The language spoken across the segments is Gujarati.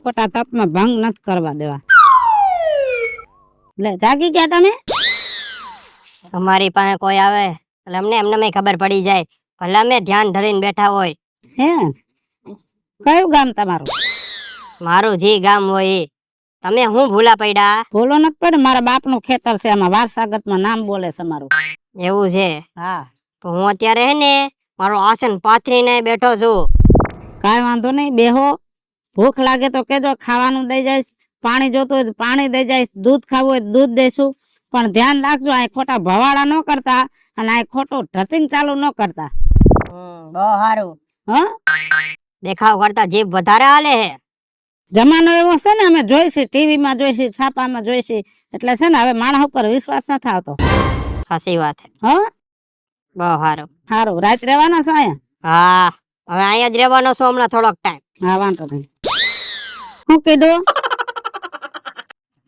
ખોટા તપમાં ભંગ નથી કરવા દેવા. લે જાગી ગયા તમે? અમારી પાસે કોઈ આવે એટલે અમને એમને ખબર પડી જાય, ભલે અમે ધ્યાન ધરીને બેઠા હોય. હે કયું ગામ તમારું? મારું જે ગામ હોય એ. તમે હું ભૂલા પડ્યા? ભૂલો નથી પડે, મારા બાપનું ખેતર છે, એમાં વારસાગતમાં નામ બોલે છે મારું. એવું છે? હા. તો હું અત્યારે હે ને મારો આસન પાથરીને બેઠો છું. કાંઈ વાંધો નહીં, બેહો. ભૂખ લાગે તો કેજો, ખાવાનું દઈ જઈશ. પાણી જોતું હોય તો પાણી દઈ જઈશ. દૂધ ખાવું હોય તો દૂધ દઈશું. પણ ધ્યાન રાખજો, આ ખોટા ભવાડા ન કરતા અને આ ખોટું ઢસિંગ ચાલુ ન કરતા. બહુ સારું. હા, દેખાવ કરતા જીભ વધારે હાલે હે. જમાનો એવો છે ને, અમે જોઈશી, ટીવી માં જોઈશી, છાપામાં જોઈશી, એટલે છે ને હવે માણસ ઉપર વિશ્વાસ નથી આવતો. સાચી વાત હે. હા, બહુ સારું. સારું. રાત રહેવાના છો અહીંયા? હા, હવે અહીંયા જ રહેવાનો છું હમણાં થોડોક ટાઈમ. હા, વાંધો નહીં. શું કીધું?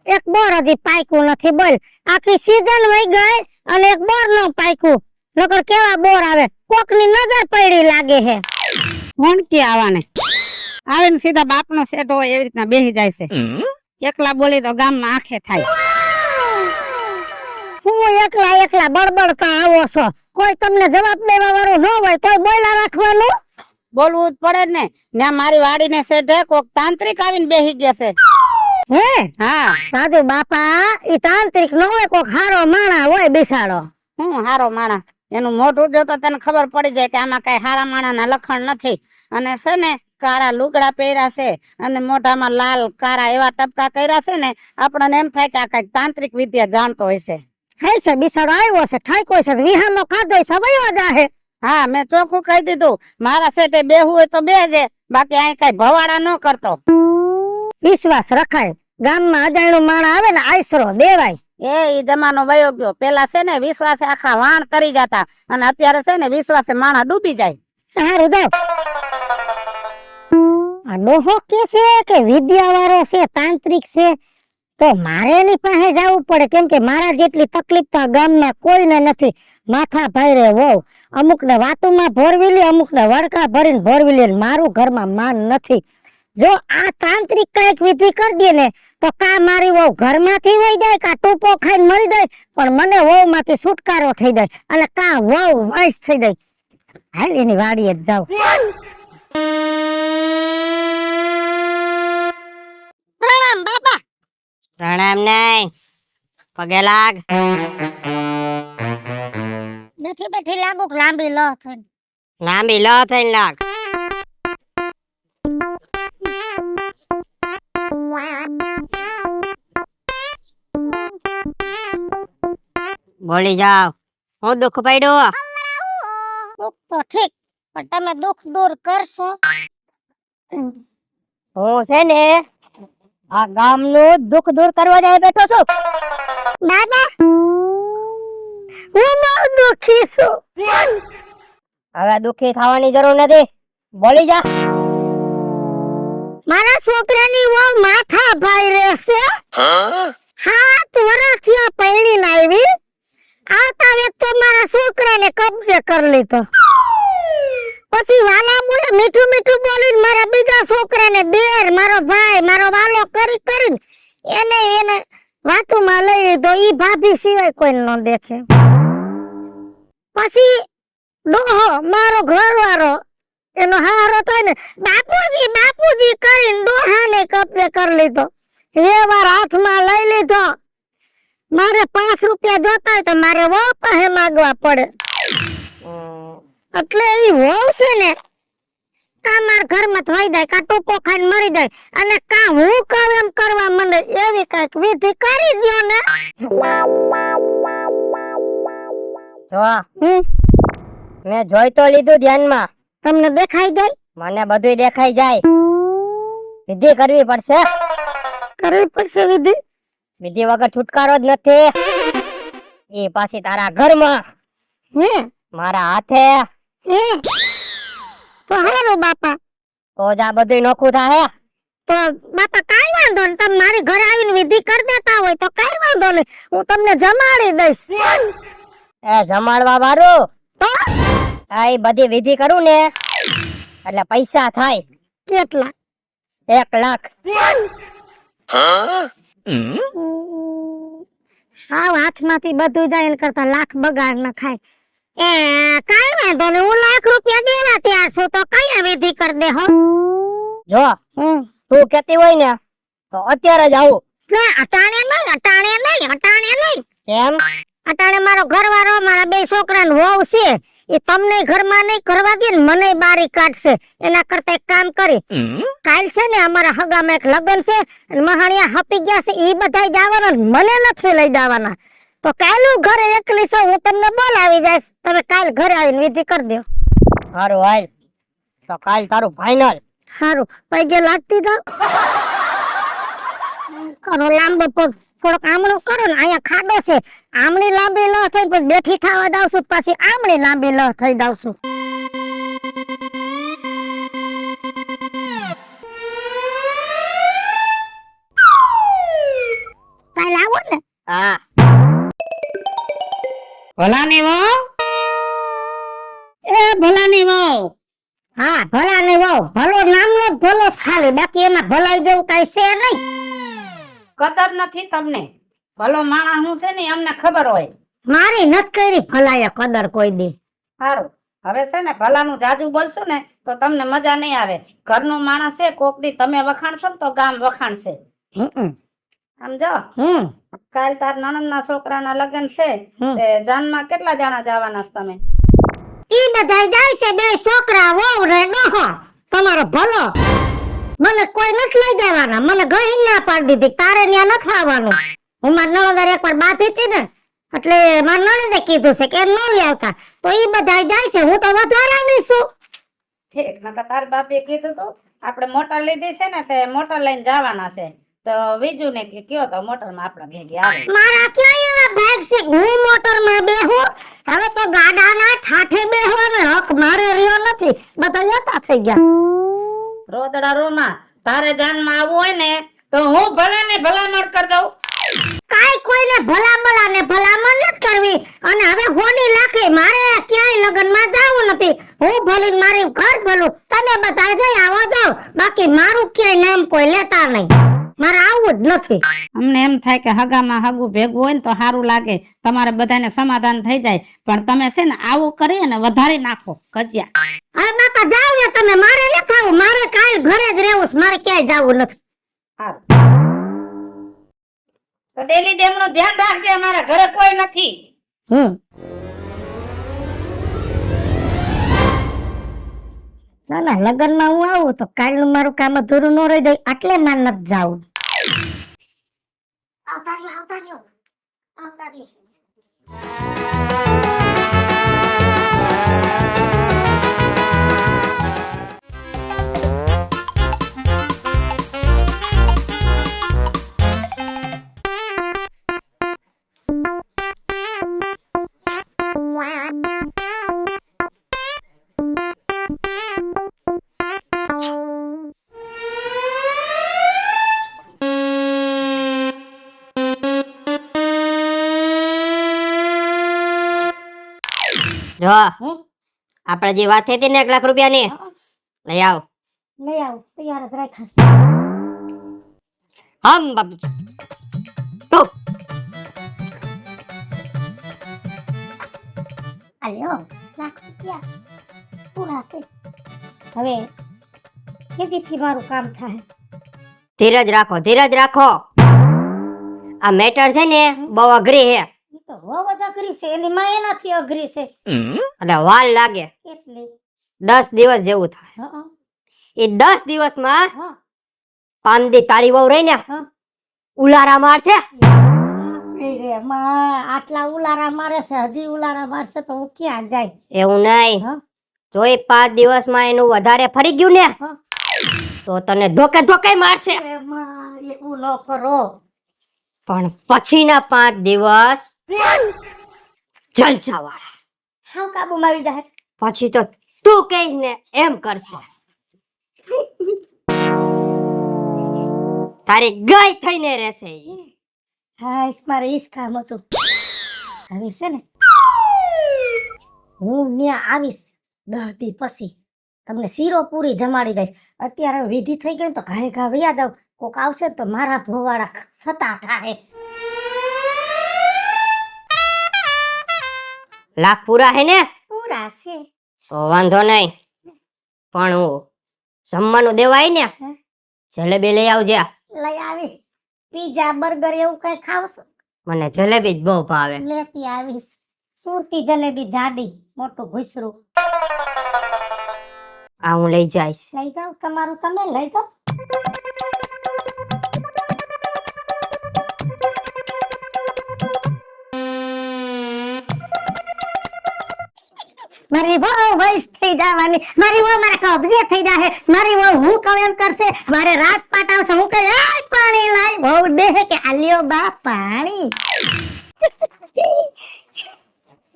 એક બોર હજી પાક્યું નથી, બોલ. આખી સીઝન વહી ગઈ અને એક બોર નો પાક્યું. નકર કેવા બોર આવે, કોકની નજર પડી લાગે હે. કોણ કે આવાને? આવે ને સીધા બાપનો સેટ હોય એવી રીતના બેસી જાય છે. એકલા બોલી તો ગામમાં આંખે થાય. હું એકલા એકલા બળબડતા આવો છો, કોઈ તમને જવાબ દેવા વાળું ન હોય તોય બોલા રાખવાનું. બોલવું જ પડે ને. ને મારી વાડીને સેટે કોક તાંત્રિક આવીને બેસી ગયા છે. હે? હા. સાધુ બાપા, ઈ તાંત્રિક ન હોય, કોક હારો માણા હોય બિસાડો. હારો માણા. એનું મોઢું જો તો તને ખબર પડી જાય કે આમાં કઈ હારા માણાના લક્ષણ નથી. અને છે ને કાળા લુગડા પહેર્યા છે અને મોઢામાં લાલ કાળા એવા ટપકા કર્યા છે ને, આપણને એમ થાય કે આ કઈક તાંત્રિક વિદ્યા જાણતો હોય છે. હે છે બિસાડો આવ્યો છે, ઠાક્યો છે, વિહામો ખાધો છે, વયો જાહે. હા, મેં ચોખ્ખું કહી દીધું, મારા સેટે બેહવું હોય તો બેહજે, બાકી અહીં કઈ ભવાડા ન કરતો. વિશ્વાસ રખાય. ગામમાં અજાણ્યું માણા આવે ને આશરો દેવાય. ઈ જમાનો વયો ગયો. પેલા છે ને વિશ્વાસે આખા વાણ તરી જતા અને અત્યારે છે ને વિશ્વાસે માણા ડૂબી જાય. સારું જાવ. આ ડોહો કે છે કે વિદ્યા વાળો છે, તાંત્રિક છે, તો મારે એની પાસે જવું પડે, કેમ કે મારા જેટલી તકલીફ તો આ ગામમાં કોઈને નથી. માથા ભાઈ વહુ, અમુક ને વાતુમાં ભોરવીલી, અમુક ને વડકા ભરીને ભોરવીલી. મારું ઘરમાં માન નથી. જો આ તાંત્રિક કઈક વિધિ કરી દે ને તો કા મારી વહુ ઘરમાંથી વહી જાય, કા ટૂપો ખાઈને મરી જાય, પણ મને વહુ માંથી છુટકારો થઈ જાય અને કા વહુ વાઈસ થઈ જાય. હાલ એની વાડીએ જ જાવ. પ્રણામ બાબા. પ્રણામ નહીં, પગે લાગ. બેઠી બેઠી લાગુ લાંબી લો થઈને. લાંબી લ થઈને લાગ. બોલી જાવ, હું દુઃખ પડ્યું? દુઃખ તો ઠીક, પણ તમે દુઃખ દૂર કરશો? હું છે ને આ ગામનું દુઃખ દૂર કરવા જાય બેઠો છું. બાબા, હું બહુ દુઃખી છું. હવે દુઃખી થવાની જરૂર નથી, બોલી જા. મારા છોકરાની વહુ માથા ભાઈ રહેશે. 7 વર્ષથી આ પૈણીને આવી. આવતા વેત તો મારા છોકરાને કબજે કરી લીધો. પછી વાલા મુએ મીઠું મીઠું બોલીને મારા બીજા છોકરાને દેર, મારો ભાઈ, મારો વાલો કરી કરીને એને વાતુમાં લઈ લીધો. ઈ ભાભી સિવાય કોઈ ન દેખે. પછી ડોહો મારો ઘરવાળો એનો હારો થાય ને બાપુજી બાપુજી કરીને ડોહાને કબજે કરી લીધો. વ્યવહાર હાથમાં લઈ લીધો. મારે 5 રૂપિયા જોતા હોય તો મારે વહુ પાસે માંગવા પડે. એટલે ઈ વહુ છે ને કા મારા ઘરમાં થઈ જાય, કા ટોપો ખાઈને મરી જાય, અને કા હું કહું એમ કરવા માંડે. એવી કઈક વિધિ કરી દ્યો ને. જો મેં જોઈ તો લીધું ધ્યાનમાં. તમને દેખાઈ જાય? મને બધું દેખાઈ જાય. વિધિ કરવી પડશે. કરવી પડશે વિધિ. વિધિ વગર છુટકારો જ નથી. એ પાછી તારા ઘરમાં, હે મારા હાથે. હે તો હારું બાપા. તો જ આ બધું નોખું થાય. તો બાપા કાઈ વાંધો નહીં, તમે મારી ઘરે આવીને વિધિ કરી દેતા હોય તો કાઈ વાંધો નહીં, હું તમને જમાડી દઈશ. એ જમાડવા વાળું તો આ બધી વિધિ કરું ને એટલે પૈસા થાય. કેટલા? 1 લાખ. હાવ હાથમાંથી બધું જાય એના કરતા લાખ બગાડ ન ખાય. એ કાઈ વાંધો નહીં, હું લાખ રૂપિયા દેવા તૈયાર છું, તો કયા વિધિ કર દે હો. જો હમ. તું કહેતી હોય ને તો અત્યારે જ આવું. ના, અટાણે નહીં. કેમ? અટાણે મારો ઘરવાળો, મારા બે છોકરાનો વહુ છે, એ તમને ઘરમાં નહીં કરવા દે ને મને બારી કાઢશે. એના કરતા એક કામ કરી, કાલ છે ને અમારા હગામાં એક લગ્ન છે અને મહાણિયા હપી ગયા છે, એ બધાય જવાના ને મને નથી લઈ જવાના. તો કાલ હું ઘરે એકલી છું, હું તમને બોલાવી જઈશ, તમે કાલ ઘરે આવીને વિધિ કરી દો. હારું હાલ, તો કાલ તારું ફાઇનલ. સારું, પૈગે લાગતી જાવ. કરો લાંબો પગ, થોડોક આમળો કરો ને, અહીંયા ખાડો છે, આમળી લાંબી લ થઈ પછી બેઠી થવા દાવ છું, પછી આમળી લાંબી લ થઈ દાવ છું. કાલ આવો ને. હા. ભલાની વહુ, એ ભલાની વહુ, હા, ભલા ને વાવ, ભલો નામનો જ ભલો જ ખાલી, બાકી એમાં ભલાઈ જેવું કઈ છે નહીં. કદર નથી તમને. ભલો માણસ હું છે ને ઈ અમને ખબર હોય. મારી નત કરી ભલાય કદર કોઈ દી. સારું, હવે છે ને ભલાનું જાજુ બોલશો ને તો તમને મજા નહીં આવે. ઘરનું માણસ છે, કોક દી તમે વખાણશો ને તો ગામ વખાણશે. સમજો. કાલ તાર નણંદના છોકરાના લગ્ન છે, તે જાનમાં કેટલા જણા જવાના છો તમે? ઈ બધાય જાય છે, બે છોકરા વહુ રે ડોહો. તમારો ભલો, મને કોઈ નથી લઈ જવાના, મને ગઈ ના પાડી દીધી, તારે ત્યાં નથી આવવાનું. હું મારી નણંદ એકવાર બાધી હતી ને, એટલે મારી નણંદે કીધું છે કે ન લઈ આવતા, તો ઈ બધાય જાય છે, હું તો વધારાની છું. ઠીક, નકર તાર બાપે કીધું તું આપણે મોટર લીધી છે ને તે મોટર લઈને જવાના છે, તો બીજું ને કે કયો તો મોટરમાં આપણે ભેગી આવે. મારા ક્યાં એવા ભાગ છે કે હું મોટરમાં બેહું? હવે તો ગાડાના ઠાઠે બેહવાનો હક મારે રહ્યો નથી, બધા યતા થઈ ગયા. રોદડા રોમાં તારે જાનમાં આવવું હોય ને તો હું ભલે ને ભલામણ કરી દઉં. કાઈ કોઈને ભલા ને ભલામણ નથી કરવી, અને હવે હોની લાખી મારે ક્યાંય લગનમાં જાવું નથી. હું ભલીને મારી ઘર ભલું, તમે બધા જઈ આવો જાવ, બાકી મારું ક્યાંય નામ કોઈ લેતા નહીં, મારે આવું જ નથી. અમને એમ થાય કે હગામાં હગું ભેગું હોય ને તો સારું લાગે, તમારે બધાને સમાધાન થઈ જાય, પણ તમે છે ને આવું કરી ને વધારી નાખો કજિયા. હવે બાપા જાવ ને તમે, મારે નથી આવું, મારે કાલ ઘરે જ રહેવું છે, મારે ક્યાંય જાવું નથી. સારું, તો ડેલી ડેમનું ધ્યાન રાખજે, અમારા ઘરે કોઈ નથી. ના ના, લગનમાં હું આવું તો કાલનું મારું કામ અધૂરું ન રહી જાય, એટલે મારે નથી જાવું. આવતા રહ્યો. જો આપણે જે વાત થઈ હતી ને 1 લાખ રૂપિયાની, લઈ આવ. લઈ આવું, તૈયાર જ રાખાશ. હમ બાબુ તો આલ્યો, લાખ રૂપિયા પૂરા છે. હવે ખેતીથી મારું કામ થાય. ધીરજ રાખો, ધીરજ રાખો. આ મેટર છે ને બહુ અઘરી છે, ઈ તો બહુ અઘરી છે, એની માં એનાથી અઘરી છે. એટલે વાર લાગે. એટલી 10 દિવસ જેવું થાય. હા એ 10 દિવસમાં હા 5 દી તારી વહુ રહી ને હા. ઉલારા મારશે. રે માં, આટલા ઉલારા મારે છે, હજી ઉલારા મારશે તો હું ક્યાં જાય? એવું નહીં, હા જો એ 5 દિવસમાં એનું વધારે ફરી ગયું ને હા. તો તને ધોકે ધોકે મારશે. રે માં, એવું ન કરો. પણ પછીના 5 દિવસ જલસા વાળા. હાવ કાબુમાં આવી જાય. પછી તો તું કહીશ ને એમ કરશે. તારી ગાય થઈને રહેશે ઈ. હા, મારે ઈ જ કામ હતું. હવે છે ને હું ત્યાં આવીશ 10 દી પછી, તમને શીરો પૂરી જમાડી દઈશ. અત્યારે હવે વિધિ થઈ ગઈ ને તો ઘાય ઘા વયા જાવ. કોક આવશે ને તો મારા ભોવાળા સતા થાય. લાખ પૂરા હે ને પૂરા છે. તો વાંધો નહીં, પણ હું જમવાનું દેવાય ને હે? જલેબી લઈ આવજે. લઈ આવીશ. પીઝા બર્ગર એવું કઈ ખાવશો? મને જલેબી જ બહુ ભાવે. લેતી આવીશ. સુરતી જલેબી જાડી, મોટું ઘૂસરું. આ હું લઈ જઈશ. લઈ જાઓ, તમારું તમે લઈ જાઓ. મારી વહુ વૈસ થઈ જવાની, મારી વહુ મારા કબજે થઈ જાહે, મારી વહુ હું કહું એમ કરશે, મારે રાત પાટાવશે, હું કહે આય પાણી લાય, વહુ દેહે કે આલ્યો બા પાણી.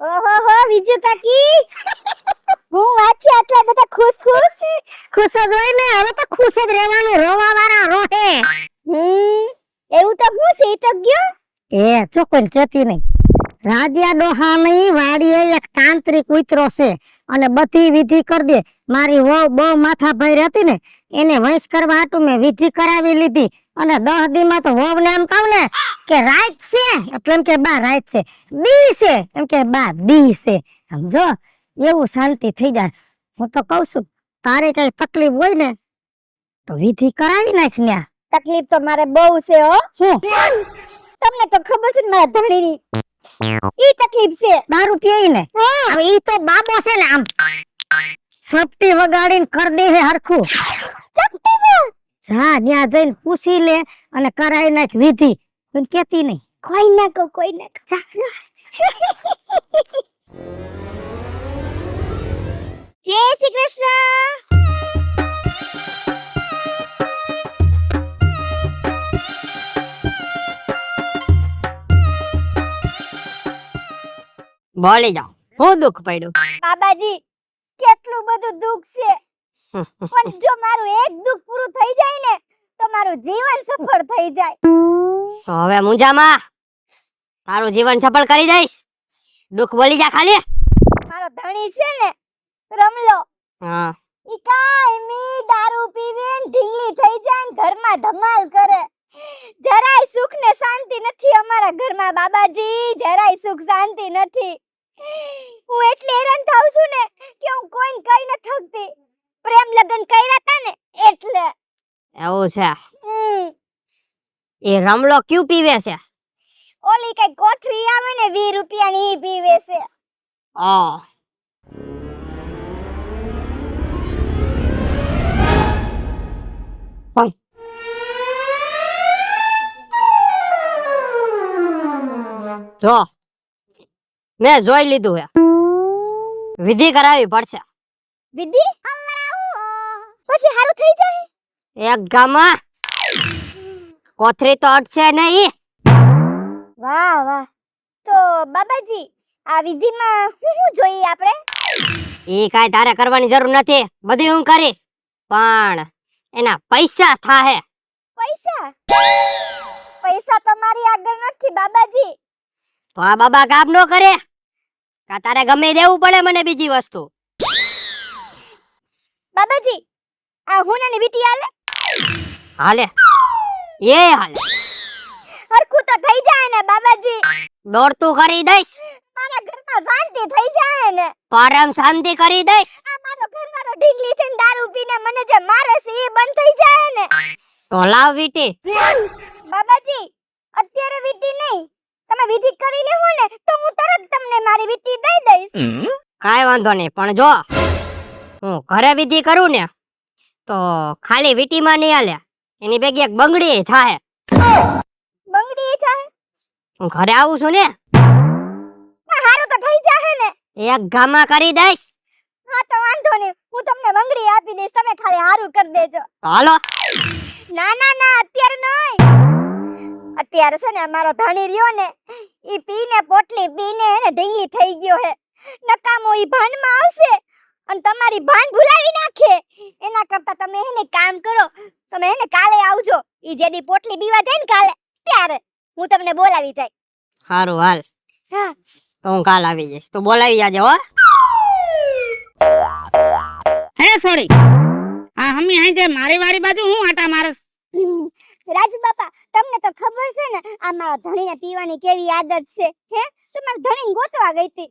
ઓહો હો વિજુ કાકી, હું વાંચી આટલા બધા ખુશ ખુશ જ હોય ને, હવે તો ખુશ જ રહેવાનું, રોવા વાળા રોહે. એવું તો હું છે તો ગયો. એ જો કોઈ કેતી નહીં. રાજા ડોહાની વાડીએ એક તાંત્રિક ઉતરો છે અને બધી વિધિ કરી દે. મારી વહુ બહુ માથા ભાઈ હતી ને, એને વંશ કરવા હાટુ મેં વિધિ કરાવી લીધી અને 10 દીમાં તો વહુ ને એમ કહું ને કે રાત છે એટલે એમ કે બા રાત છે, દી છે એમ કે બા દી છે. સમજો, એવું શાંતિ થઈ જાય. હું તો કઉ છું તારે કઈ તકલીફ હોય ને તો વિધિ કરાવી નાખ ન્યા. તકલીફ તો મારે બહુ છે હો. હું તમને તો ખબર છે ને મારા ધણીની ઈ તકલીફ છે. દારૂ પીએ ને, હવે ઈ તો બાબો છે ને, આમ સપટી વગાડીને કર દે હે હરખું. જા ન્યા જઈને પૂછી લે અને કરાવી નાખ વિધિ. કોઈ કેતી નહીં. કોઈ ના કહો, કોઈ ના કહો. જય શ્રી કૃષ્ણ. બોલી જાઓ, હું દુઃખ પડ્યું. બાબાજી, કેટલું બધું દુઃખ છે, પણ જો મારું એક દુઃખ પૂરું થઈ જાય ને તો મારું જીવન સફળ થઈ જાય. તો હવે મુંજામાં તારું જીવન સફળ કરી દઈશ. દુઃખ બોલી જા ખાલી. મારો ધણી છે ને રમલો, હા, ઈ કાયમી દારૂ પીવે ને ઢીંગલી થઈ જાય ને ઘરમાં ધમાલ કરે. જરાય સુખ ને શાંતિ નથી અમારા ઘરમાં બાબાજી, જરાય સુખ શાંતિ નથી. હું એટલી હેરાન થાઉં છું ને કે હું કોઈને કઈ ન થકતી. પ્રેમ લગન કર્યા તા ને એટલે. એવું છે. હમ. એ રમલો ક્યુ પીવે છે? ઓલી કઈ કોથરી આવે ને 20 રૂપિયાની ઈ પીવે છે. ઓ જો મેં જોઈ લીધું હે, વિધિ કરાવી પડશે. વિધિ પછી હારું થઈ જાય. એક ગામમાં કોથરી તો અટશે નહીં. વાહ વાહ. તો બાબાજી, આ વિધિમાં શું જોઈએ આપણે? એ કાઈ તારે કરવાની જરૂર નથી, બધું હું કરીશ, પણ એના પૈસા થાહે. પૈસા? પૈસા તમારી આગળ નથી બાબાજી. તો આ બાબા કામ નો કરે, કા તારે ગમે દેવું પડે મને બીજી વસ્તુ. બાબાજી, આ હુનાની વીટી આલે? હાલે, એ હાલે. હરખું તો થઈ જાય ને બાબાજી? દોડતું કરી દઈશ, મારા ઘરમાં શાંતિ થઈ જાય ને? પરમ શાંતિ કરી દઈશ. આ મારો ઘરવાળો ઢીંગલી થઈને દારૂ પીને મને જે મારે છે એ બંધ થઈ જાય ને? તો લાવ વીટી. બાબાજી, અત્યારે વીટી નહીં, તમે વિધિ કરી લેવો ને તો હું તરત તમને મારી વીટી દઈ દઈશ. કાઈ વાંધો નહીં, પણ જો હું ઘરે વિધિ કરું ને તો ખાલી વીટીમાં નહીં હાલે, એની ભેગી એક બંગડી થાય. બંગડી થાય? હું ઘરે આવું છું ને, હારું તો થઈ જાય ને? એક ગામમાં કરી દઈશ. હા તો વાંધો નહીં, હું તમને બંગડી આપી દઈશ, તમે ખાલી હારું કરી દેજો. તો હાલો. ના ના ના, અત્યારે નહીં. અત્યારે છે ને અમારો ધણી રહ્યો ને, ઈ પીને પોટલી પીને એને ઢીંગલી થઈ ગયો હે. નકામો ઈ ભાનમાં આવશે અને તમારી ભાન ભૂલાવી નાખે. એના કરતા તમે એને કામ કરો, તમે એને કાલે આવજો. ઈ જેદી પોટલી પીવા જાય ને કાલે, ત્યારે હું તમને બોલાવી જાય. હારું હાલ, હા. તો હું કાલ આવી જઈશ, તું બોલાવી જાજે હો. હે સોરી આ હમી હાઈ જે મારી વાડી બાજુ હું આટા મારસ રાજુ બાપા તમને તો ખબર છે ને આ મારા ધણીને પીવાની કેવી આદત છે હે તો મારા ધણીને ગોતવા ગઈ હતી.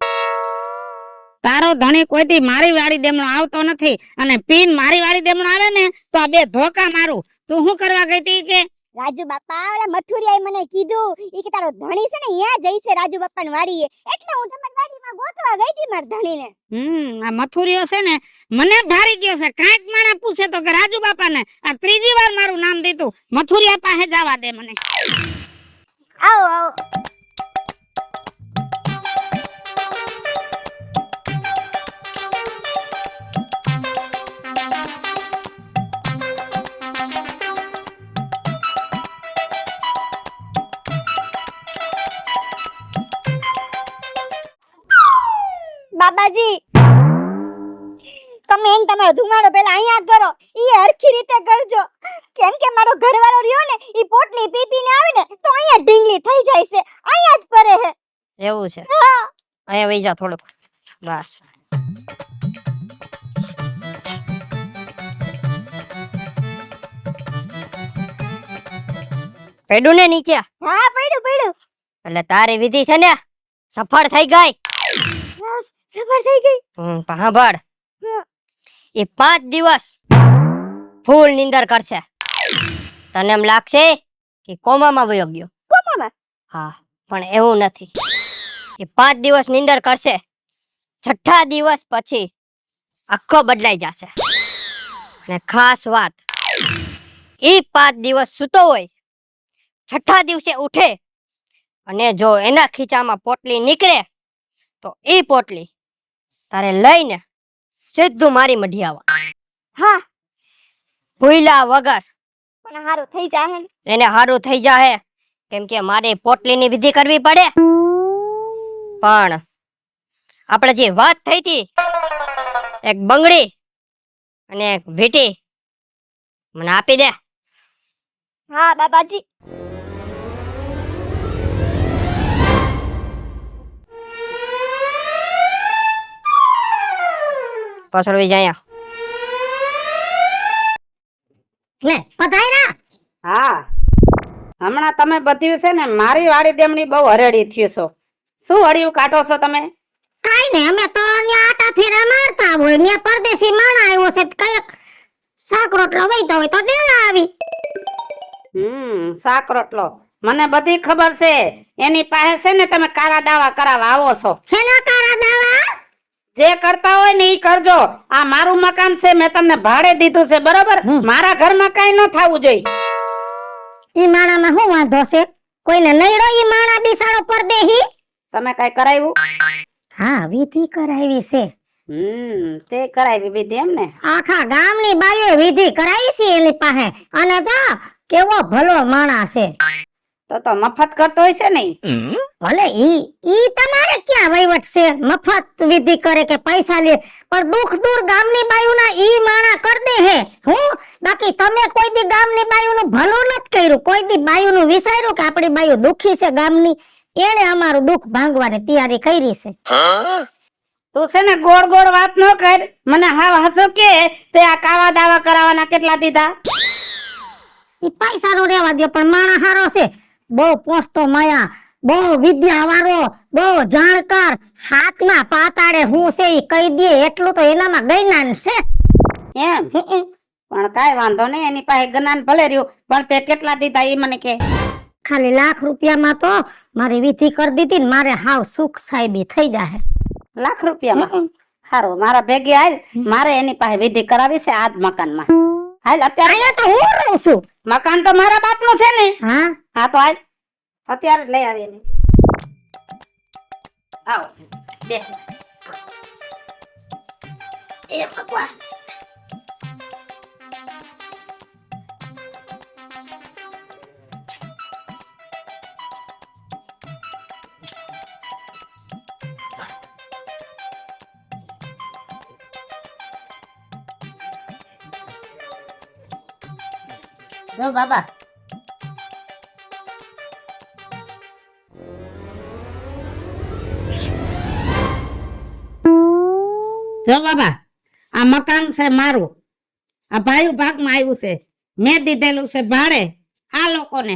તારો ધણી કોઈથી મારી વાડી દેમણો આવતો નથી અને પીન મારી વાડી દેમણો આવે ને તો આ બે ધોકા મારું. તું શું કરવા ગઈ તી કે રાજુ બાપા ઓલા મથુરિયાએ મને કીધું ઈ કે તારો ધણી છે ને અહીંયા જઈ છે રાજુ બાપાની વાડીએ એટલે હું તમારી વાડીમાં ગોતવા ગઈ હતી મારા ધણીને. આ મથુરીઓ છે ને મને ભારી ગયો છે. કાંઈક માણા પૂછે તો કે રાજુ બાપા ને આ ત્રીજી વાર મારું નામ દીધું. મથુરિયા પાસે જવા દે મને. આવો આવો. બાબાજી તમે એમ તમારો ધુમાડો પેલા અહીંયા કરો ઈ હરખી રીતે કરજો કેમ કે મારો ઘરવાળો રહ્યો ને ઈ પોટલી પી પીને આવે ને તો અહીંયા ઢીંગલી થઈ જાય છે અહીંયા જ પડે હે. એવું છે હા અહીંયા વઈ જા થોડુંક બસ. પડ્યું ને નીચે હા પડ્યું પડ્યું એટલે તારી વિધિ છે ને સફળ થઈ ગઈ. સફળ થઈ ગઈ. સાંભળ હા. એ 5 દિવસ ફૂલ નીંદર કરશે. તને એમ લાગશે કે કોમામાં વયો ગયો. કોમામાં? હા પણ એવું નથી. એ 5 દિવસ નીંદર કરશે. 6થા દિવસ પછી આખો બદલાઈ જશે. અને ખાસ વાત એ 5 દિવસ સૂતો હોય 6થા દિવસે ઉઠે અને જો એના ખીચામાં પોટલી નીકળે તો એ પોટલી તારે લઈને સીધું મારી મઢી આવવા. હા ભૂલ્યા વગર. પણ હારું થઈ જાહે ને. એને હારું થઈ જાહે કેમ કે મારે પોટલીની વિધિ કરવી પડે. પણ આપણે જે વાત થઈ હતી એક બંગડી અને એક વીટી મને આપી દે. હા બાબાજી. પાછળ વઈ જાય. લે પધાર્યા. હા હમણાં તમે બધ્યું છે ને મારી વાડી દેમણી બહુ હરેડી થયું છો. શું હળિયું કાઢો છો તમે? કાઈ ને અમે તો ન્યા આટા ફેરા મારતા હોય ન્યા પરદેશી માણા આવ્યો છે કઈક શાક રોટલો વઈતા હોય તો દેવા આવી. શાક રોટલો મને બધી ખબર છે. એની પાસે છે ને તમે કાળા દાવા કરાવવા આવો છો. શેના કારા દાવા? જે કરતા હોય ને ઈ કરજો. આ મારું મકાન છે મેં તમને ભાડે દીધું છે બરોબર. મારા ઘરમાં કઈ ન થવું જોઈએ. ઈ માણામાં શું વાંધો છે? કોઈને લઈ રહ્યો ઈ માણા બિસાડો પરદેહી? તમે કઈ કરાવ્યું? હા વિધિ કરાવી છે. તે કરાવી વિધિ એમ ને? આખા ગામની બાઈઓએ વિધિ કરાવી છે એની પાસે અને તો કેવો ભલો માણા છે. તો મફત કરતો હોય છે ને ઈ? ભલે ઈ તમારે ક્યાં વહીવટ છે મફત વિધિ કરે કે પૈસા લે પણ દુઃખ દૂર ગામની બાયુના ઈ માણા કર દે હે. હું બાકી તમે કોઈ દી ગામની બાયુનું ભલું નથી કર્યું. કોઈ દી બાયુનું વિચાર્યું કે આપણી બાયુ દુખી છે ગામની? એને અમારું દુઃખ ભાંગવાની તૈયારી કરી છે. તું છે ને ગોળ ગોળ વાત ન કર. મને હાવ હસો કે તે આ કાવા દાવા કરાવવાના કેટલા દીધા? ઈ પૈસાનું રહેવા દો પણ માણા હારો છે. બહુ પોસ્તો માયા બહુ વિદ્યા વાળો બહુ જાણકાર હાથમાં પાતાડે હું છે ઈ કહી દે એટલું તો એનામાં ગૈનાન છે. એમ પણ કાઈ વાંધો નહીં. એની પાસે જ્ઞાન ભલે રહ્યું પણ તે કેટલા દીધા ઈ મને કે. ખાલી લાખ રૂપિયામાં તો મારી વિધિ કરી દીધી ને મારે હાવ સુખ સાહેબી થઈ જાય. લાખ રૂપિયામાં? હારું મારા ભેગી હાલ. મારે એની પાસે વિધિ કરાવી છે આજ મકાનમાં. હાલ અત્યારે અહીંયા તો હું રહું છું. મકાન તો મારા બાપનું છે ને? હા હા તો હાલ અત્યારે જ લઈ આવી એને. આવો બેસ. એ ભગવાન. જો બાબા જો બાબા આ મકાન છે મારું, આ ભાઈ ભાગમાં આવ્યું છે, મેં દીધેલું છે ભાડે આ લોકોને,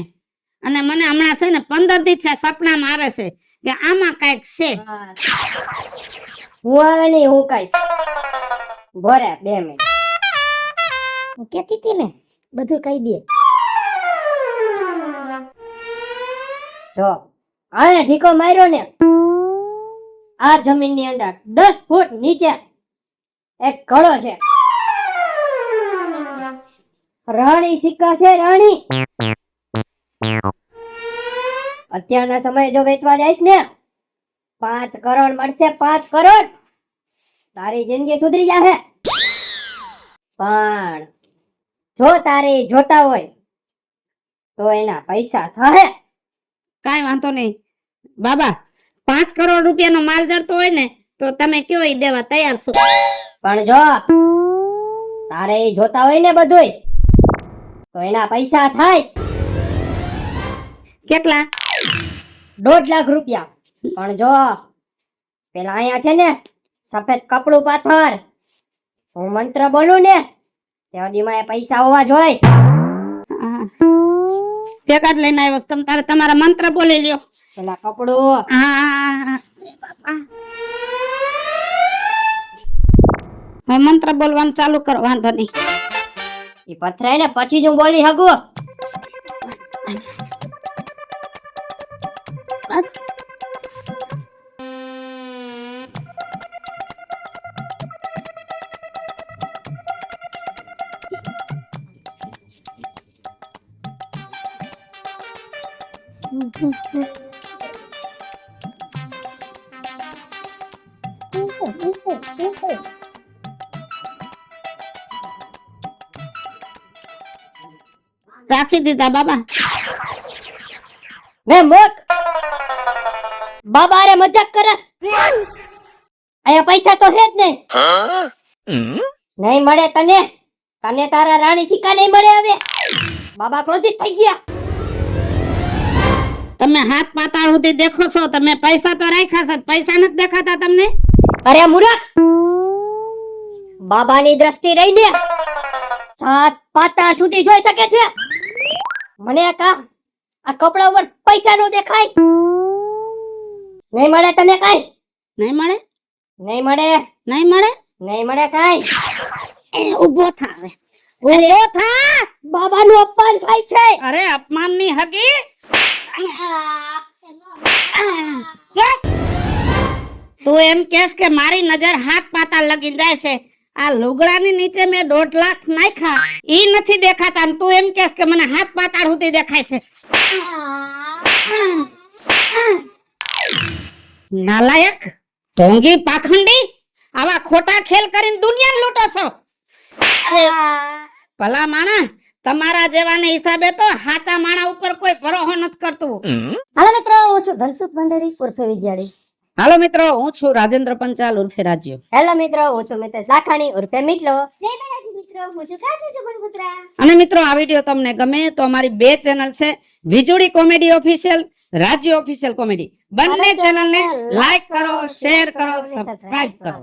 અને મને હમણાં છે ને 15 દિવસથી સપનામાં આવે છે કે આમાં કઈક છે. હું આવે નહીં હું કઈશ. ભરે 2 મિનિટ. હું કહેતી હતી ને બધું કહી દે. જો આને ઢીકો માર્યો ને, આ જમીન ની અંદર 10 ફૂટ નીચે એક ઘડો છે. રાણી સિક્કા છે, રાણી. અત્યારના સમયે જો વેચવા જઈશ ને 5 કરોડ મળશે, 5 કરોડ. તારી જિંદગી સુધરી જાશે. પણ જો તારે જોતા હોય તો એના પૈસા થાહે. કાંઈ વાંધો નહીં બાબા, 5 કરોડ રૂપિયાનો માલ જડતો હોય ને તો તમે કયો ઈ દેવા તૈયાર છો. પણ જો તારે ઈ જોતા હોય ને બધુંય તો એના પૈસા થાય. કેટલા? 1.5 લાખ રૂપિયા. પણ જો પેલા અહીંયા છે ને સફેદ કપડું પાથર, હું મંત્ર બોલું ને ત્યાં સુધીમાં એ પૈસા હોવા જોઈએ. ભેગા જ લઈને આવ્યો છું. તમ તારે તમારા મંત્ર બોલી લ્યો. પેલા કપડું હા, હવે મંત્ર બોલવાનું ચાલુ કરો, વાંધો નહીં. ઈ પથરાય ને પછી જ હું બોલી શકું. બસ રાખી દીધા બાબા. ને મોક બાબા રે મજાક કરસ. અહીંયા પૈસા તો છે જ નહીં. નહીં મળે તને, તને તારા રાણી સિક્કા નહીં મળે. હવે બાબા ક્રોધિત થઈ ગયા. તમે હાથ પાતાળ સુધી દેખો છો, તમે પૈસા તો રાખ્યા છે, પૈસા નથી દેખાતા તમને? અરે મૂર્ખ, બાબાની દ્રષ્ટિ રહી ને 7 પાતાળ સુધી જોઈ શકે છે. મને આ કપડા ઉપર પૈસા નો દેખાય. નહીં મળે તને કાઈ. નહીં મળે, નહીં મળે, નહીં મળે, નહીં મળે કાઈ. ઉભો થા હવે. ઉભો થા. બાબાનું અપમાન થાય છે. અરે અપમાન ની હગી. તું એમ કેસ કે મારી નજર હાથ પાતાળ લગી જાય છે? આ લુગડાની નીચે મેં 1.5 લાખ નાખ્યા, ઈ નથી દેખાતા, ને તું એમ કેસ કે મને હાથ પાતાળ સુધી દેખાય છે? નાલાયક, ઢોંગી, પાખંડી, આવા ખોટા ખેલ કરીને દુનિયા લૂંટો છો. ભલા માણા, તમારા જેવાને હિસાબે તો હાચા માણા ઉપર કોઈ ભરોસો નથી કરતું. હાલો મિત્રો, હું છું ધનસુખ ભંડેરી ઉર્ફે વિદ્યાળી. હાલો મિત્રો, હું છું રાજેન્દ્ર પંચાલ ઉર્ફે રાજ્યો. હેલો મિત્રો, હું છું મિતેશ લાખાણી ઉર્ફે મિતલો. જય માતાજી મિત્રો, હું છું કાજલ જબરપુત્રા. અને મિત્રો, આ વિડીયો તમને ગમે તો અમારી 2 ચેનલ છે, વીજળી કોમેડી ઓફિશિયલ, રાજ્ય ઓફિશિયલ કોમેડી. બંને ચેનલને લાઈક કરો, શેર કરો, સબસ્ક્રાઇબ કરો.